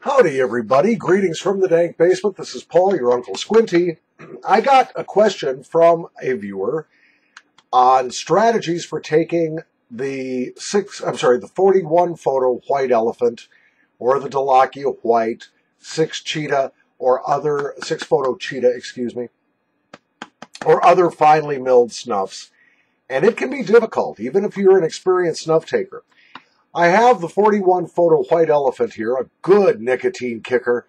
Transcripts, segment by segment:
Howdy, everybody. Greetings from the dank basement. This is Paul, your Uncle Squinty. I got a question from a viewer on strategies for taking the 41 photo white elephant or the Delakia white, 6 cheetah or other 6 photo cheetah, or other finely milled snuffs. And it can be difficult, even if you're an experienced snuff taker. I have the 41 photo white elephant here, a good nicotine kicker,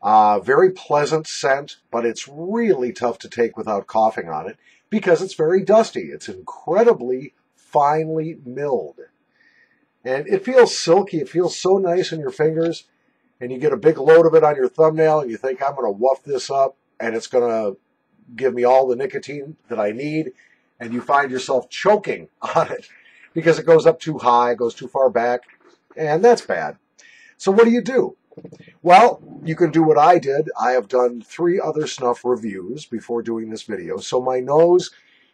very pleasant scent, but it's really tough to take without coughing on it because it's very dusty. It's incredibly finely milled. And it feels silky. It feels so nice in your fingers, and you get a big load of it on your thumbnail, and you think, I'm going to woof this up, and it's going to give me all the nicotine that I need, and you find yourself choking on it because it goes up too high, it goes too far back, and that's bad. So what do? Well, you can do what I did. I have done 3 other snuff reviews before doing this video, so my nose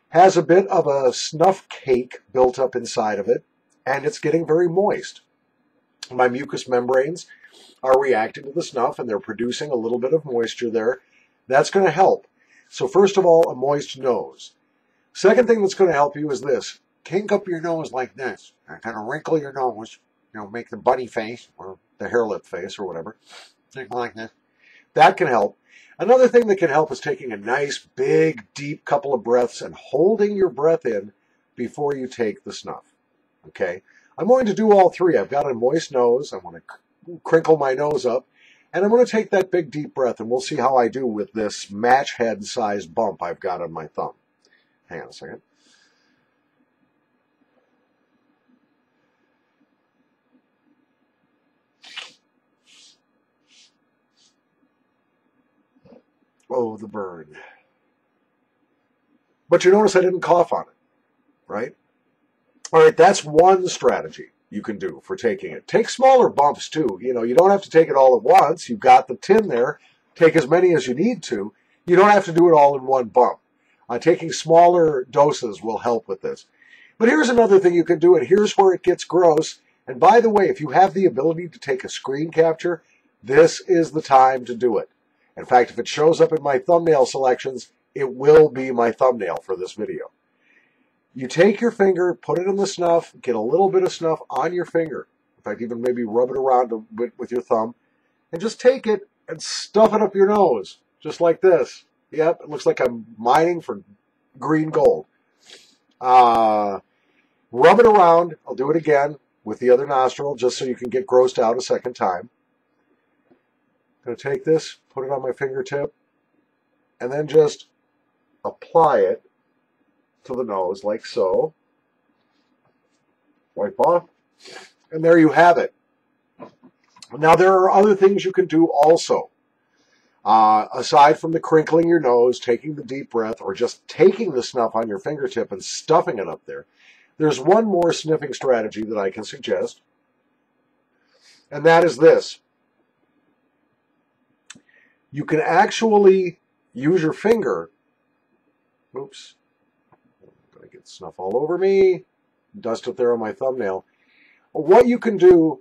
has a bit of a snuff cake built up inside of it, and it's getting very moist. My mucous membranes are reacting to the snuff, and they're producing a little bit of moisture there. That's going to help. So first of all, a moist nose. Second thing that's going to help you is this. Kink up your nose like this. Kind of wrinkle your nose. Make the bunny face or the hair lip face or whatever. Like this. That can help. Another thing that can help is taking a nice, big, deep couple of breaths and holding your breath in before you take the snuff. Okay? I'm going to do all 3. I've got a moist nose. I want to crinkle my nose up. And I'm going to take that big, deep breath, and we'll see how I do with this match head-sized bump I've got on my thumb. Hang on a second. Oh, the burn. But you notice I didn't cough on it, right? All right, that's one strategy you can do for taking it. Take smaller bumps, too. You don't have to take it all at once. You've got the tin there. Take as many as you need to. You don't have to do it all in one bump. Taking smaller doses will help with this. But here's another thing you can do, and here's where it gets gross. And by the way, if you have the ability to take a screen capture, this is the time to do it. In fact, if it shows up in my thumbnail selections, it will be my thumbnail for this video. You take your finger, put it in the snuff, get a little bit of snuff on your finger. In fact, even maybe rub it around a bit with your thumb. And just take it and stuff it up your nose, just like this. Yep, it looks like I'm mining for green gold. Rub it around. I'll do it again with the other nostril, just so you can get grossed out a second time. I'm going to take this, put it on my fingertip, and then just apply it to the nose like so. Wipe off. And there you have it. Now, there are other things you can do also. Aside from the crinkling your nose, taking the deep breath, or just taking the snuff on your fingertip and stuffing it up there, there's one more sniffing strategy that I can suggest, and that is this. You can actually use your finger. Oops. I'm going to get snuff all over me. Dust it there on my thumbnail. What you can do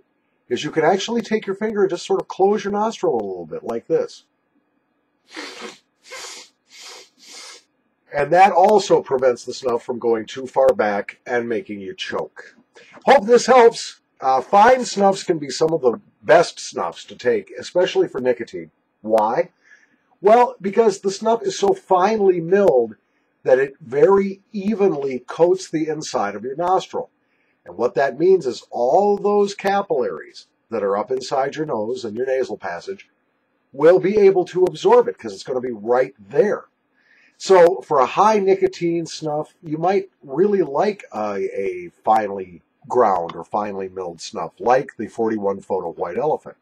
is you can actually take your finger and just sort of close your nostril a little bit like this. And that also prevents the snuff from going too far back and making you choke. Hope this helps. Fine snuffs can be some of the best snuffs to take, especially for nicotine. Why? Well, because the snuff is so finely milled that it very evenly coats the inside of your nostril. And what that means is all those capillaries that are up inside your nose and your nasal passage will be able to absorb it because it's going to be right there. So for a high nicotine snuff, you might really like a finely ground or finely milled snuff like the 41 photo white elephant,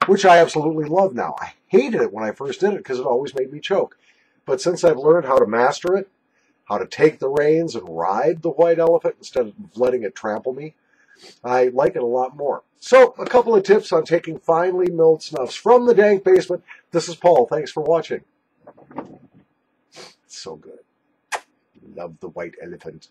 which I absolutely love now. I hated it when I first did it because it always made me choke. But since I've learned how to master it, how to take the reins and ride the white elephant instead of letting it trample me, I like it a lot more. So, a couple of tips on taking finely milled snuffs from the dank basement. This is Paul. Thanks for watching. It's so good. Love the white elephant.